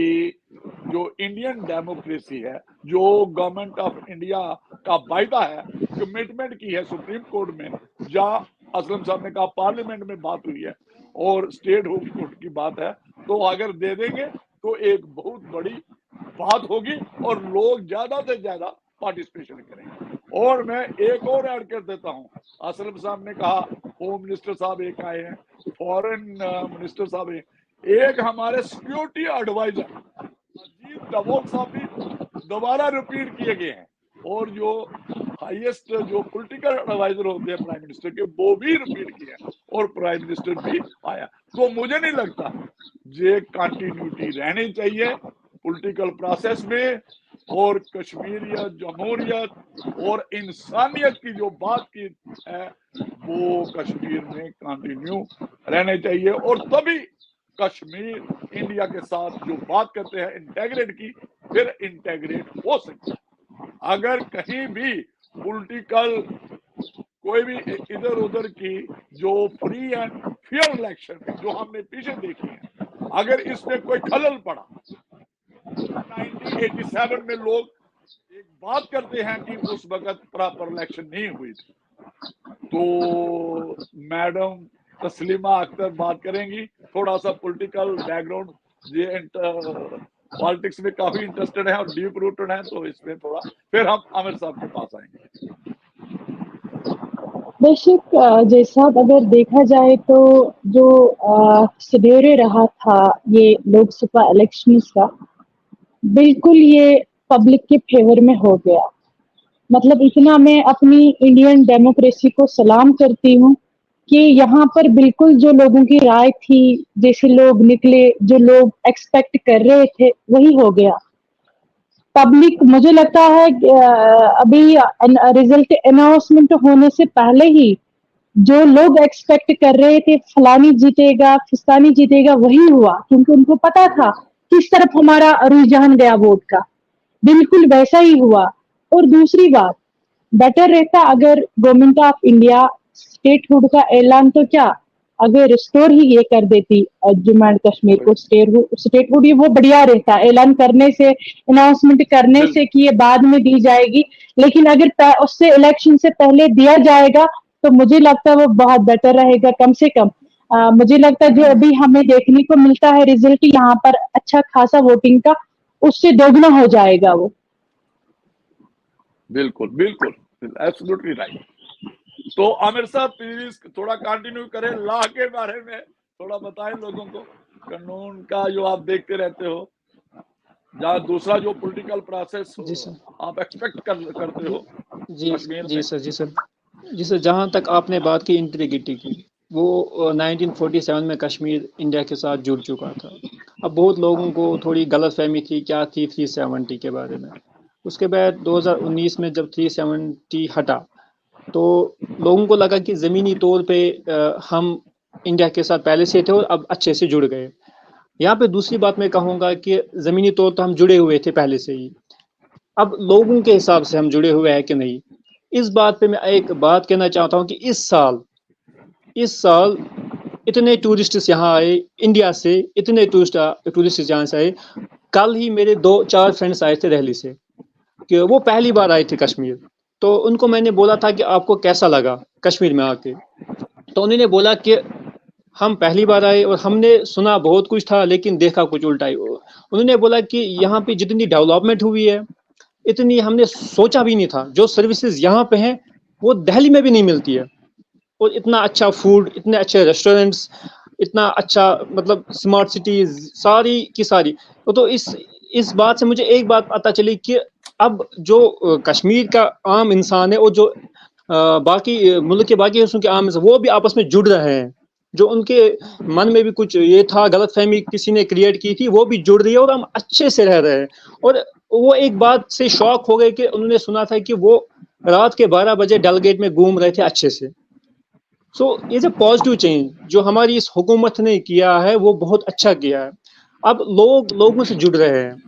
جو انڈین ڈیموکریسی ہے، جو گورنمنٹ آف انڈیا کا وعدہ ہے، کمٹمنٹ کی ہے سپریم کورٹ میں، جہاں اسلم صاحب نے کہا پارلیمنٹ میں بات ہوئی ہے اور اسٹیٹ کورٹ کی بات ہے، تو اگر دے دیں گے تو ایک بہت بڑی بات ہوگی اور لوگ زیادہ سے زیادہ پارٹیسپیشن کریں گے۔ اور میں ایک اور ایڈ کر دیتا ہوں، اسلم صاحب نے کہا ہوم منسٹر صاحب ایک آئے ہیں، فورن منسٹر صاحب ایک ہمارے سیکیورٹی ایڈوائزر اجیت ڈوبھال صاحب بھی دوبارہ ریپیٹ کیے گئے ہیں، اور جو ہائیسٹ جو پولیٹیکل ایڈوائزر ہوتے ہیں پرائم منسٹر کے وہ بھی ریپیٹ کیے ہیں، اور پرائم منسٹر بھی آیا۔ تو مجھے نہیں لگتا، یہ کنٹینیوٹی رہنی چاہیے پولیٹیکل پروسیس میں، اور کشمیریت، جمہوریت اور انسانیت کی جو بات کی ہے وہ کشمیر میں کنٹینیو رہنے چاہیے، اور تبھی کشمیر انڈیا کے ساتھ جو بات کرتے ہیں انٹیگریٹ کی، پھر انٹیگریٹ ہو سکتا ہے۔ اگر کہیں بھی پولیٹیکل کوئی بھی ادھر ادھر کی جو فری اینڈ فیئر الیکشن جو ہم نے پیچھے دیکھی ہے، اگر اس میں کوئی خلل پڑا، 1987 میں لوگ ایک بات کرتے ہیں کہ اس وقت پراپر الیکشن نہیں ہوئی تھی، تو میڈم تسلیمہ اختر بات کریں گی، تھوڑا سا پولیٹیکل بیک گراؤنڈ، یہ پالیٹکس میں کافی انٹرسٹڈ ہے اور ڈیپ روٹڈ ہے، تو اس میں تھوڑا پھر ہم عامر صاحب کے پاس آئیں گے۔ بے شک جیسا اگر دیکھا جائے تو جو سنیریو رہا تھا یہ لوک سبھا الیکشنز کا، بالکل یہ پبلک کے فیور میں ہو گیا۔ مطلب اتنا میں اپنی انڈین ڈیموکریسی کو سلام کرتی ہوں کہ یہاں پر بالکل جو لوگوں کی رائے تھی، جیسے لوگ نکلے، جو لوگ ایکسپیکٹ کر رہے تھے وہی ہو گیا۔ پبلک مجھے لگتا ہے ابھی ریزلٹ اناؤنسمنٹ ہونے سے پہلے ہی جو لوگ ایکسپیکٹ کر رہے تھے فلانی جیتے گا، فستانی جیتے گا، وہی ہوا، کیونکہ ان کو پتا تھا کس طرف ہمارا رجحان گیا ووٹ کا، بالکل ویسا ہی ہوا۔ اور دوسری بات، بیٹر رہتا اگر government of India statehood کا اعلان تو کیا اگر ریسٹور ہی یہ کر دیتی جموں اینڈ کشمیر کو اسٹیٹ ہوڈ، وہ بڑھیا رہتا اعلان کرنے سے، اناؤنسمنٹ کرنے سے کہ یہ بعد میں دی جائے گی، لیکن اگر اس سے الیکشن سے پہلے دیا جائے گا تو مجھے لگتا ہے وہ بہت بیٹر رہے گا۔ کم سے کم मुझे लगता है जो अभी हमें देखने को मिलता है रिजल्ट यहाँ पर अच्छा खासा वोटिंग का, उससे दोगुना हो जाएगा वो। बिल्कुल बिल्कुल, एब्सोल्युटली राइट। तो आमिर साहब प्लीज थोड़ा कंटिन्यू करें, लॉ के बारे में थोड़ा बताएं लोगों को, कानून का जो आप देखते रहते हो, जहाँ दूसरा जो पॉलिटिकल प्रोसेस जी सर। आप एक्सपेक्ट करते हो जी कश्मीर जी में। सर, जी सर, जी सर, जहाँ तक आपने बात की इंटीग्रिटी की, वो 1947 में कश्मीर इंडिया के साथ जुड़ चुका था। अब बहुत लोगों को थोड़ी गलतफहमी थी क्या थी 370 के बारे में। उसके बाद 2019 में जब 370 हटा तो लोगों को लगा कि ज़मीनी तौर पे हम इंडिया के साथ पहले से थे और अब अच्छे से जुड़ गए। यहाँ पे दूसरी बात मैं कहूँगा कि ज़मीनी तौर तो हम जुड़े हुए थे पहले से ही, अब लोगों के हिसाब से हम जुड़े हुए हैं कि नहीं। इस बात पे मैं एक बात कहना चाहता हूँ कि इस साल इतने टूरिस्ट्स यहाँ आए इंडिया से, इतने टूरिस्ट यहाँ से आए। कल ही मेरे 2-4 फ्रेंड्स आए थे दिल्ली से, कि वो पहली बार आए थे कश्मीर। तो उनको मैंने बोला था कि आपको कैसा लगा कश्मीर में आके, तो उन्होंने बोला कि हम पहली बार आए और हमने सुना बहुत कुछ था लेकिन देखा कुछ उल्टा ही। उन्होंने बोला कि यहाँ पे जितनी डेवलपमेंट हुई है इतनी हमने सोचा भी नहीं था। जो सर्विसेज यहाँ पे हैं वो दिल्ली में भी नहीं मिलती है, और इतना अच्छा फूड, इतने अच्छे रेस्टोरेंट्स, इतना अच्छा मतलब स्मार्ट सिटीज सारी की सारी। तो इस बात से मुझे एक बात पता चली कि अब जो कश्मीर का आम इंसान है और जो बाकी मुल्क के बाकी हिस्सों के आम इंसान, वो भी आपस में जुड़ रहे हैं। जो उनके मन में भी कुछ ये था, गलतफहमी किसी ने क्रिएट की थी, वो भी जुड़ रही है और हम अच्छे से रह रहे हैं। और वो एक बात से शॉक हो गए कि उन्होंने सुना था कि वो रात के 12 बजे डल गेट में घूम रहे थे अच्छे से। So is a positive change जो हमारी इस हुकूमत ने किया है, वो बहुत अच्छा किया है। अब लोगों से जुड़ रहे हैं।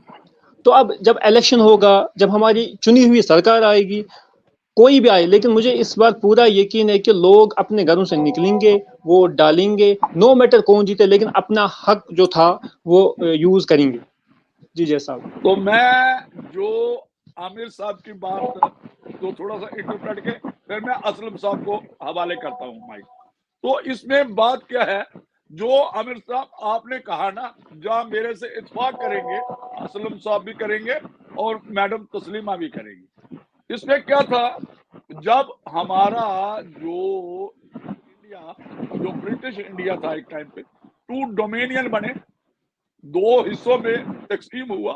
तो अब जब इलेक्शन होगा, जब हमारी चुनी हुई सरकार आएगी, कोई भी आए, लेकिन मुझे इस बार पूरा यकीन है कि लोग अपने घरों से निकलेंगे, वोट डालेंगे, नो मैटर कौन जीते, लेकिन अपना हक जो था वो यूज करेंगे। जी जय साहब। तो मैं जो आमिर साहब की बात तो थोड़ा सा इंटरप्रेट के फिर मैं असलम साहब को हवाले करता हूँ माइक। तो इसमें बात क्या है, जो आमिर साहब आपने कहा ना, जहाँ मेरे से इत्तेफाक करेंगे, असलम साहब भी करेंगे और मैडम तस्लीमा भी करेंगी। इसमें क्या था, जब हमारा जो इंडिया, जो ब्रिटिश इंडिया था एक टाइम पे, 2 डोमिनियन बने, 2 हिस्सों में तकसीम हुआ,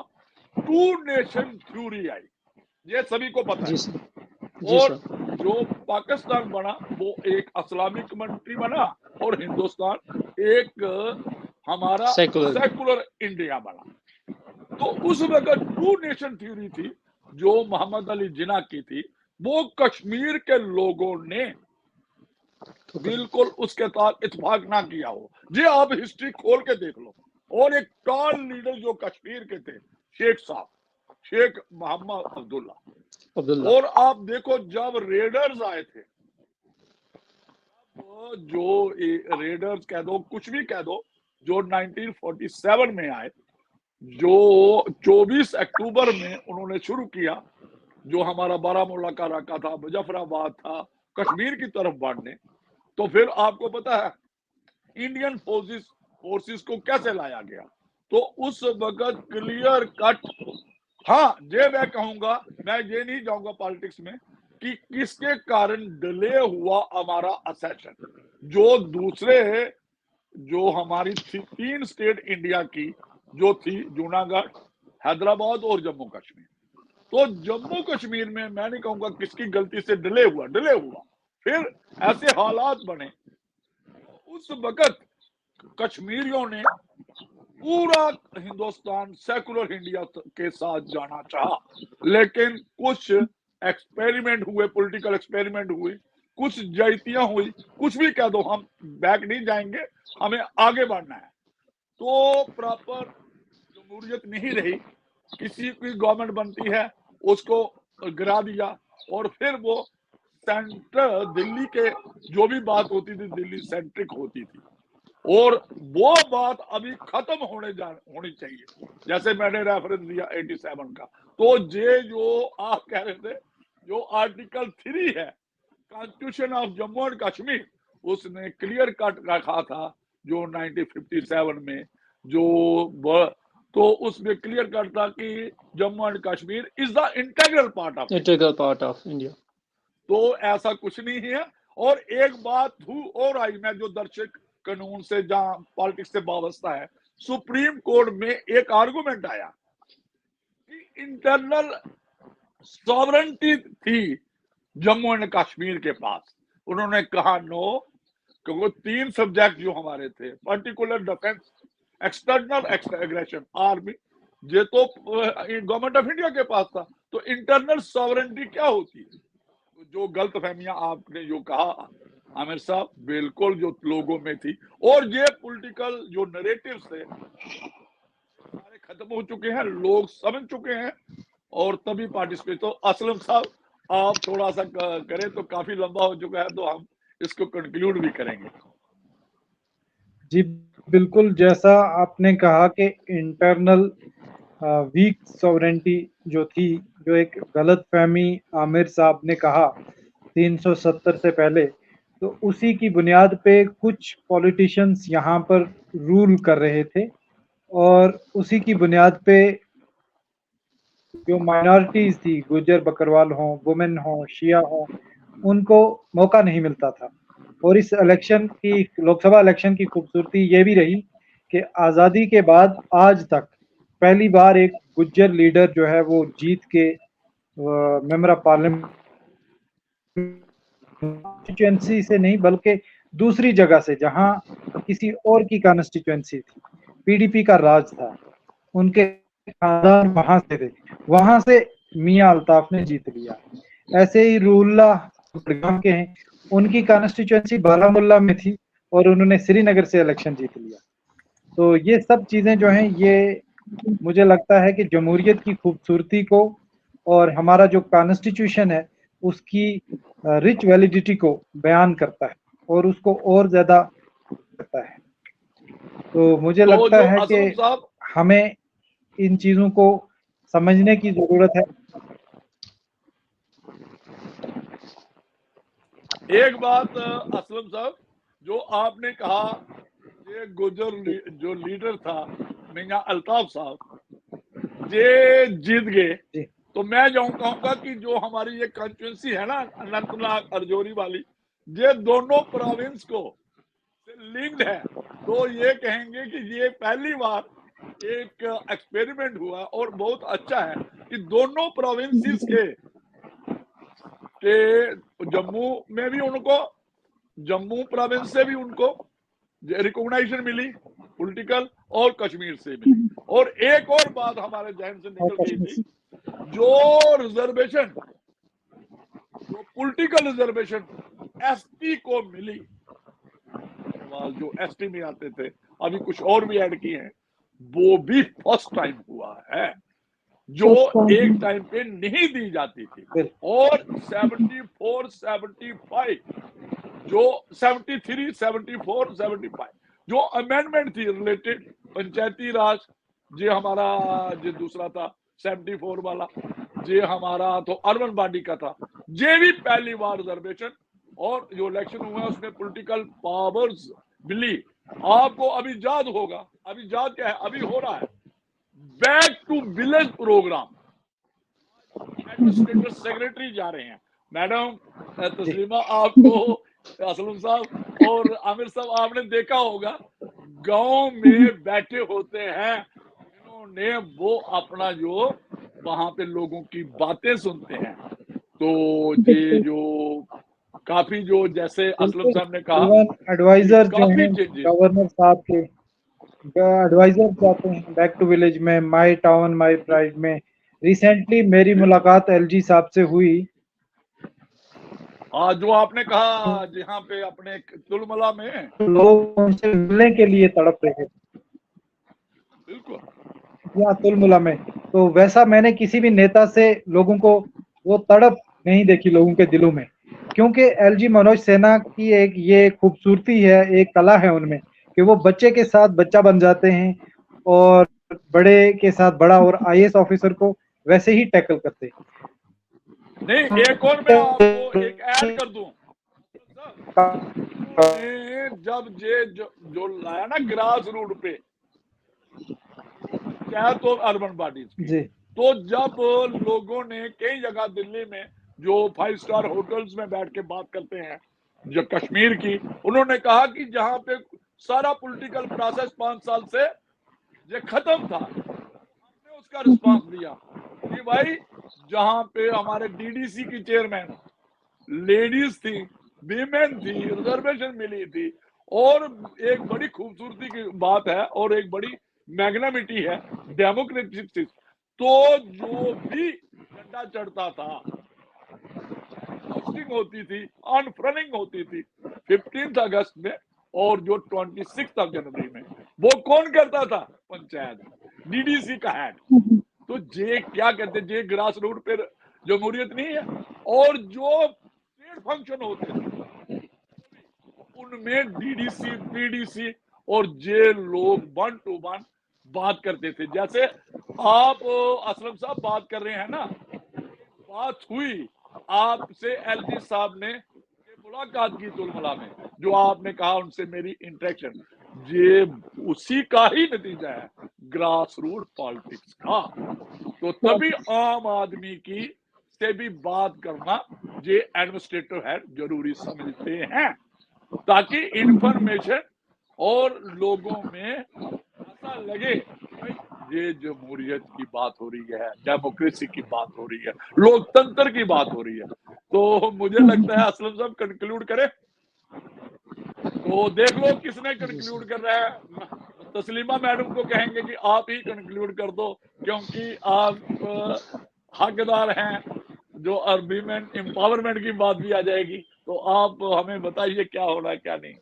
2 नेशन थ्योरी आई, ये सभी को पता जी है। सर, जी और सर, जो पाकिस्तान बना वो एक इस्लामिक कंट्री बना, और हिंदुस्तान एक हमारा सेकुलर। सेकुलर इंडिया बना। तो उस वक्त 2 नेशन थ्योरी थी जो मोहम्मद अली जिन्ना की थी, वो कश्मीर के लोगों ने बिल्कुल उसके साथ इत्तेफाक ना किया हो। जी आप हिस्ट्री खोल के देख लो। और एक टॉल लीडर जो कश्मीर के थे, शेख साहब, शेख मोहम्मद अब्दुल्ला, और आप देखो जब रेडर्स आए थे, जो रेडर्स कह दो, कुछ भी कह दो, जो 1947 में आए, जो 24 अक्टूबर में उन्होंने शुरू किया, जो हमारा बारामूला का इलाका था, मुजफ्फराबाद था, कश्मीर की तरफ बढ़ने, तो फिर आपको पता है इंडियन फोर्सेस को कैसे लाया गया। तो उस वक्त क्लियर कट, हाँ ये मैं कहूंगा, मैं ये नहीं जाऊंगा पॉलिटिक्स में कि किसके कारण डिले हुआ हमारा असेशन। जो दूसरे जो हमारी 3 स्टेट इंडिया की जो थी, जूनागढ़, हैदराबाद और जम्मू कश्मीर, तो जम्मू कश्मीर में मैं नहीं कहूंगा किसकी गलती से डिले हुआ, फिर ऐसे हालात बने, उस वक्त कश्मीरियों ने पूरा हिंदुस्तान सेकुलर इंडिया के साथ जाना चाहा, लेकिन कुछ एक्सपेरिमेंट हुए, पॉलिटिकल एक्सपेरिमेंट हुए, कुछ ज्यादतियां हुई, कुछ भी कह दो, हम बैक नहीं जाएंगे, हमें आगे बढ़ना है। तो प्रॉपर जमहूरियत नहीं रही, किसी की गवर्नमेंट बनती है उसको गिरा दिया, और फिर वो सेंटर दिल्ली के जो भी बात होती थी दिल्ली सेंट्रिक होती थी, और वो बात अभी खत्म होनी चाहिए। जैसे मैंने रेफरेंस दिया 87 का, तो ये जो आप कह रहे थे, जो आर्टिकल 3 है constitution of Jammu and Kashmir, उसने क्लियर कट रखा था जो 1957 में जो तो उसमें क्लियर कट था कि Jammu and Kashmir is the integral part of India. तो ऐसा कुछ नहीं है। और एक बात और आई, मैं जो दर्शक कानून से जहां पॉलिटिक्स से वाबस्ता है, सुप्रीम कोर्ट में एक आर्गुमेंट आया कि इंटरनल सॉवरेंटी थी जम्मू एंड कश्मीर के पास। उन्होंने कहा नो, क्योंकि 3 सब्जेक्ट जो हमारे थे, particular defence, external aggression, army, ये तो गवर्नमेंट ऑफ इंडिया के पास था। तो इंटरनल सॉवरेंटी क्या होती है? जो गलत फहमियां आपने जो कहा आमिर साहब, बिल्कुल जो लोगों में थी, और ये पॉलिटिकल जो नैरेटिव्स थे सारे खत्म हो चुके हैं, लोग समझ चुके हैं, और तभी पार्टिसिपेट। तो असलम साहब आप थोड़ा सा करें तो काफी लंबा हो चुका है, तो हम इसको कंक्लूड भी करेंगे। जी बिल्कुल, जैसा आपने कहा कि इंटरनल वीक सॉवरेंटी जो थी, जो एक गलत फहमी आमिर साहब ने कहा 370 से पहले, तो उसी की बुनियाद पे कुछ पॉलिटिशियंस यहाँ पर रूल कर रहे थे, और उसी की बुनियाद पे जो माइनॉरिटीज थी, गुजर बकरवाल हों, वुमेन हों, शिया हों, उनको मौका नहीं मिलता था। और इस इलेक्शन की, लोकसभा इलेक्शन की खूबसूरती ये भी रही कि आज़ादी के बाद आज तक पहली बार एक गुज्जर लीडर जो है वो जीत के मेंबर ऑफ पार्लियामेंट कॉन्स्टिट्यूएंसी से नहीं बल्कि दूसरी जगह से, जहां किसी और की कॉन्स्टिट्यूएंसी थी, पीडीपी का राज था, उनके खानदान वहां से थे, वहां से मियां अल्ताफ ने जीत लिया। ऐसे ही रूहुल्लाह बड़गाम के हैं, उनकी कॉन्स्टिट्यूएंसी बारामुल्ला में थी और उन्होंने श्रीनगर से इलेक्शन जीत लिया। तो ये सब चीजें जो हैं, ये मुझे लगता है कि जमहूरियत की खूबसूरती को और हमारा जो कॉन्स्टिट्यूशन है उसकी रिच वैलिडिटी को बयान करता है और उसको और ज्यादा करता है। तो मुझे लगता है कि हमें इन चीजों को समझने की जरूरत है। एक बात असलम साहब, जो आपने कहा ये गुजर जो लीडर था मियां अल्ताफ साहब, ये जीत गए, तो मैं कहूँगा कि जो हमारी ये कॉन्स्टिट्यूंसी है ना अनंतनाग अर्जोरी वाली, ये दोनों प्रोविंस को लिंक्ड है। तो ये कहेंगे कि ये पहली बार एक एक्सपेरिमेंट हुआ और बहुत अच्छा है कि दोनों प्रोविंसेस के जम्मू में भी उनको, जम्मू प्रोविंस से भी उनको रिकॉग्नाइजेशन मिली पॉलिटिकल, और कश्मीर से मिली। और एक और बात हमारे जहन से निकल गई थी, जो रिजर्वेशन, जो पॉलिटिकल रिजर्वेशन एसटी को मिली, जो एसटी में आते थे, अभी कुछ और भी ऐड किए हैं, वो भी फर्स्ट टाइम हुआ है, जो एक टाइम पे नहीं दी जाती थी। और 74, 75, जो 73, 74, 75 जो अमेंडमेंट थी रिलेटेड पंचायती राज, ये हमारा जो दूसरा था 74 वाला, ये हमारा तो अर्बन बॉडी का था, ये भी पहली बार रिजर्वेशन। और जो इलेक्शन हुआ उसमें पॉलिटिकल पावर्स मिली। आपको अभी याद होगा, अभी याद क्या है, अभी हो रहा है back to village program, administrative secretary जा रहे हैं। मैडम तस्लीमा, आपको असलम साहब और आमिर साहब, आपने देखा होगा गांव में बैठे होते हैं, इन्होंने वो अपना जो वहां पे लोगों की बातें सुनते हैं। तो ये जो काफी जो जैसे असलम साहब ने कहा, एडवाइजर जो हैं गवर्नर साहब के एडवाइजर जाते हैं बैक टू विलेज में, माय टाउन माय प्राइड में। रिसेंटली मेरी मुलाकात एलजी साहब से हुई, जो आपने कहा जहाँ पे अपने तुलमला में लोग उनसे मिलने के लिए तड़प रहे थे, बिल्कुल यहाँ तुलमुला में। तो वैसा मैंने किसी भी नेता से लोगों को वो तड़प नहीं देखी लोगों के दिलों में, क्योंकि एलजी मनोज सिन्हा की एक ये खूबसूरती है, एक कला है उनमें कि वो बच्चे के साथ बच्चा बन जाते हैं और बड़े के साथ बड़ा, और आईएएस ऑफिसर को वैसे ही टैकल करते हैं। नहीं, एक और मैं आपको एक ऐड कर दूं, ने जब ये जो लाया ना ग्रास रूट पे पंचायत और अर्बन बॉडीज जी तो जब लोगों ने कई जगह दिल्ली में जो 5 स्टार होटल्स में बैठ के बात करते हैं जो कश्मीर की, उन्होंने कहा कि जहां पे सारा पॉलिटिकल प्रोसेस 5 साल से ये खत्म था, हमने उसका रिस्पांस दिया कि भाई जहां पे हमारे डीडीसी की चेयरमैन लेडीज थी, वीमेन थी, रिजर्वेशन मिली थी, और एक बड़ी खूबसूरती की बात है और एक बड़ी मैग्नामिटी है डेमोक्रेटिक, तो जो भी झंडा चढ़ता था, पोस्टिंग होती थी, अनफ्रनिंग होती थी 15 अगस्त में और जो 26 जनवरी में, वो कौन करता था? पंचायत, डीडीसी का हेड। तो जे क्या कहते, जे ग्रास रूट पे जमहूरियत नहीं है। और जो स्टेट फंक्शन होते थे उनमें डीडीसी, पीडीसी और जे लोग 1 to 1 बात करते थे। जैसे आप असलम साहब बात कर रहे हैं ना, बात हुई आपसे एलजी साहब ने मुलाकात की तुलमला में, जो आपने कहा उनसे मेरी इंटरेक्शन, ये उसी का ही नतीजा है, ग्रास रूट पॉलिटिक्स का। तो तभी आम आदमी की से भी बात करना ये एडमिनिस्ट्रेटिव हेड जरूरी समझते हैं, ताकि इंफॉर्मेशन और लोगों में ऐसा लगे भाई ये जमहूरियत की बात हो रही है, डेमोक्रेसी की बात हो रही है, लोकतंत्र की बात हो रही है। तो मुझे लगता है असलम साहब कंक्लूड करें, तो देख लो किसने कंक्लूड कर रहा है। तस्लीमा मैडम को कहेंगे कि आप ही कंक्लूड कर दो, क्योंकि आप हकदार हैं, जो वीमेन एम्पावरमेंट की बात भी आ जाएगी, तो आप हमें बताइए क्या हो रहा है क्या नहीं,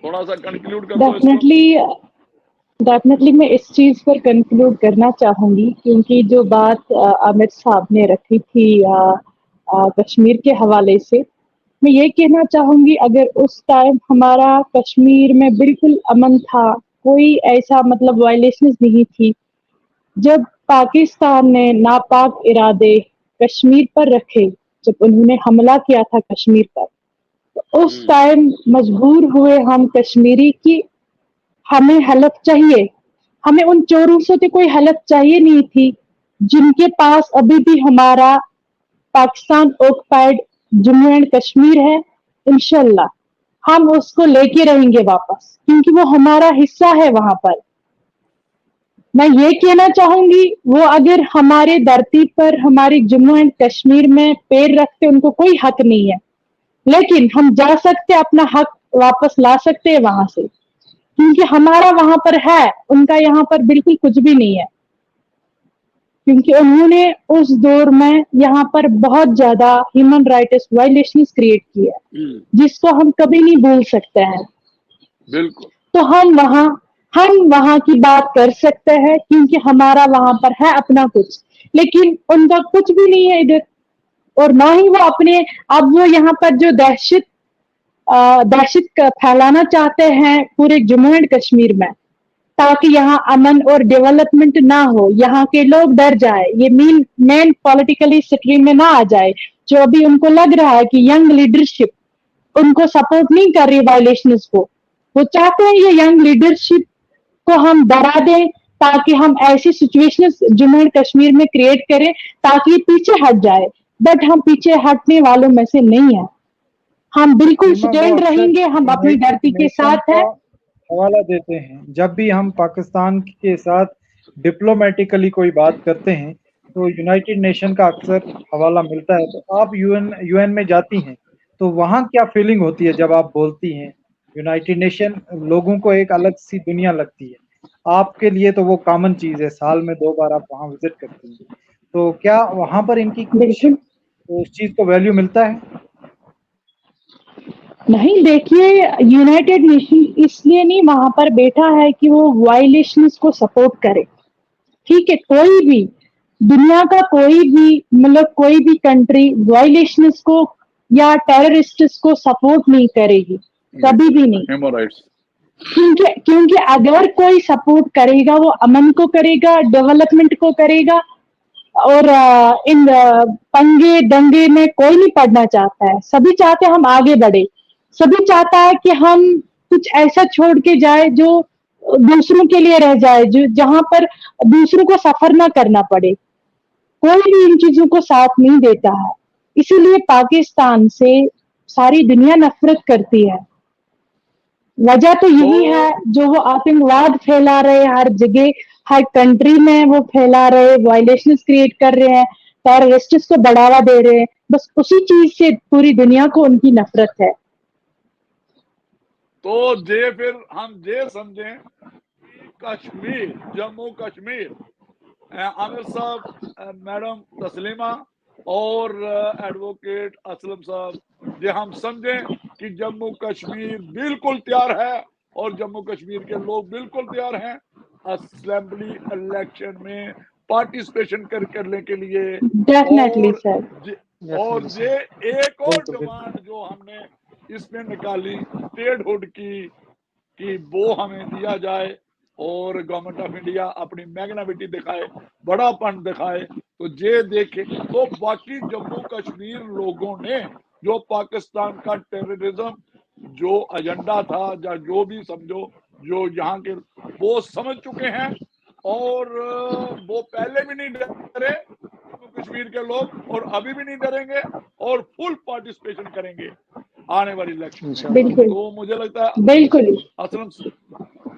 थोड़ा सा कंक्लूड कर दो। डेफिनेटली मैं इस चीज पर कंक्लूड करना चाहूंगी, क्योंकि जो बात आमिर साहब ने रखी थी कश्मीर के हवाले से, मैं ये कहना चाहूंगी, अगर उस टाइम हमारा कश्मीर में बिल्कुल अमन था, कोई ऐसा मतलब वायलेशंस नहीं थी, जब पाकिस्तान ने नापाक इरादे कश्मीर पर रखे, जब उन्होंने हमला किया था कश्मीर पर, तो उस टाइम मजबूर हुए हम कश्मीरी की हमें हेल्प चाहिए, हमें उन चोरों से तो कोई हेल्प चाहिए नहीं थी, जिनके पास अभी भी हमारा पाकिस्तान ऑक्युपाइड जम्मू एंड कश्मीर है। इंशाल्लाह हम उसको लेके रहेंगे वापस, क्योंकि वो हमारा हिस्सा है वहां पर। मैं ये कहना चाहूंगी, वो अगर हमारे धरती पर हमारे जम्मू एंड कश्मीर में पैर रखते, उनको कोई हक नहीं है, लेकिन हम जा सकते, अपना हक वापस ला सकते हैं वहां से, क्योंकि हमारा वहां पर है, उनका यहाँ पर बिल्कुल कुछ भी नहीं है, क्योंकि उन्होंने उस दौर में यहाँ पर बहुत ज्यादा ह्यूमन राइट्स वायलेशंस क्रिएट किया, जिसको हम कभी नहीं भूल सकते हैं। बिल्कुल। तो हम वहां की बात कर सकते हैं, क्योंकि हमारा वहां पर है अपना कुछ, लेकिन उनका कुछ भी नहीं है इधर, और ना ही वो अपने, अब वो यहाँ पर जो दहशत फैलाना चाहते हैं पूरे जम्मू एंड कश्मीर में, ताकि यहाँ अमन और डेवलपमेंट ना हो, यहाँ के लोग डर जाए, ये मेन पॉलिटिकली स्ट्रीम में ना आ जाए, जो अभी उनको लग रहा है कि यंग लीडरशिप उनको सपोर्ट नहीं कर रही वायलेशंस को, वो चाहते हैं ये यंग लीडरशिप को हम डरा दें, ताकि हम ऐसी सिचुएशंस जम्मू एंड कश्मीर में क्रिएट करें ताकि पीछे हट जाए, बट हम पीछे हटने वालों में से नहीं है, हम बिल्कुल स्टैंड रहेंगे, हम अपनी धरती के साथ है। हवाला देते हैं, जब भी हम पाकिस्तान के साथ डिप्लोमेटिकली कोई बात करते हैं तो यूनाइटेड नेशन का अक्सर हवाला मिलता है। तो आप यूएन में जाती हैं, तो वहाँ क्या फीलिंग होती है जब आप बोलती हैं? यूनाइटेड नेशन लोगों को एक अलग सी दुनिया लगती है, आपके लिए तो वो कॉमन चीज है, साल में 2 बार आप वहाँ विजिट करती हैं, तो क्या वहाँ पर इनकी उस चीज को वैल्यू मिलता है? नहीं, देखिए, यूनाइटेड नेशन इसलिए नहीं वहां पर बैठा है कि वो वायलेशंस को सपोर्ट करे, ठीक है, कोई भी दुनिया का कोई भी मतलब कोई भी कंट्री वायलेशंस को या टेररिस्ट्स को सपोर्ट नहीं करेगी, कभी भी नहीं, क्योंकि अगर कोई सपोर्ट करेगा वो अमन को करेगा, डेवलपमेंट को करेगा, और इन पंगे दंगे में कोई नहीं पड़ना चाहता है, सभी चाहते हैं हम आगे बढ़े, सभी चाहता है कि हम कुछ ऐसा छोड़ के जाए जो दूसरों के लिए रह जाए, जो जहां पर दूसरों को सफर ना करना पड़े। कोई भी इन चीजों को साथ नहीं देता है, इसीलिए पाकिस्तान से सारी दुनिया नफरत करती है। वजह तो यही है जो वो आतंकवाद फैला रहे हैं हर जगह, हर कंट्री में वो फैला रहे, वायलेशंस क्रिएट कर रहे हैं, टेररिस्ट्स को बढ़ावा दे रहे हैं, बस उसी चीज से पूरी दुनिया को उनकी नफरत है। तो जे फिर हम जे समझें कि कश्मीर, जम्मू कश्मीर, आमिर साहब, मैडम तस्लीमा और एडवोकेट असलम साहब, जे हम समझें कि जम्मू कश्मीर बिल्कुल तैयार है और जम्मू कश्मीर के लोग बिल्कुल तैयार हैं असेंबली इलेक्शन में पार्टिसिपेशन करने के लिए। Definitely sir. और ये एक और डिमांड जो हमने इसमें निकाली स्टेटहुड की कि वो हमें दिया जाए और गवर्नमेंट ऑफ इंडिया अपनी मैग्नाविटी दिखाए, बड़ापन दिखाए। तो ये देखे तो बाकी जम्मू कश्मीर लोगों ने जो पाकिस्तान का टेररिज्म जो एजेंडा था या जो भी समझो जो यहाँ के वो समझ चुके हैं और वो पहले भी नहीं डरे जम्मू कश्मीर के लोग और अभी भी नहीं डरेंगे और फुल पार्टिसिपेशन करेंगे आने वाली इलेक्शन में। बिल्कुल। तो मुझे लगता है बिल्कुल असलम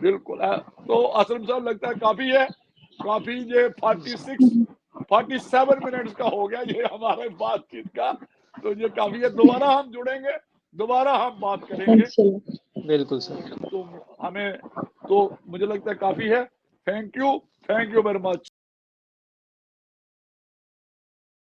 बिल्कुल तो असलम साहब लगता है काफी ये 47 मिनट्स का हो गया ये हमारे बातचीत का। तो ये काफी है, दोबारा हम जुड़ेंगे, दोबारा हम बात करेंगे। बिल्कुल सर। तो हमें तो मुझे लगता है काफी है। Thank you very much.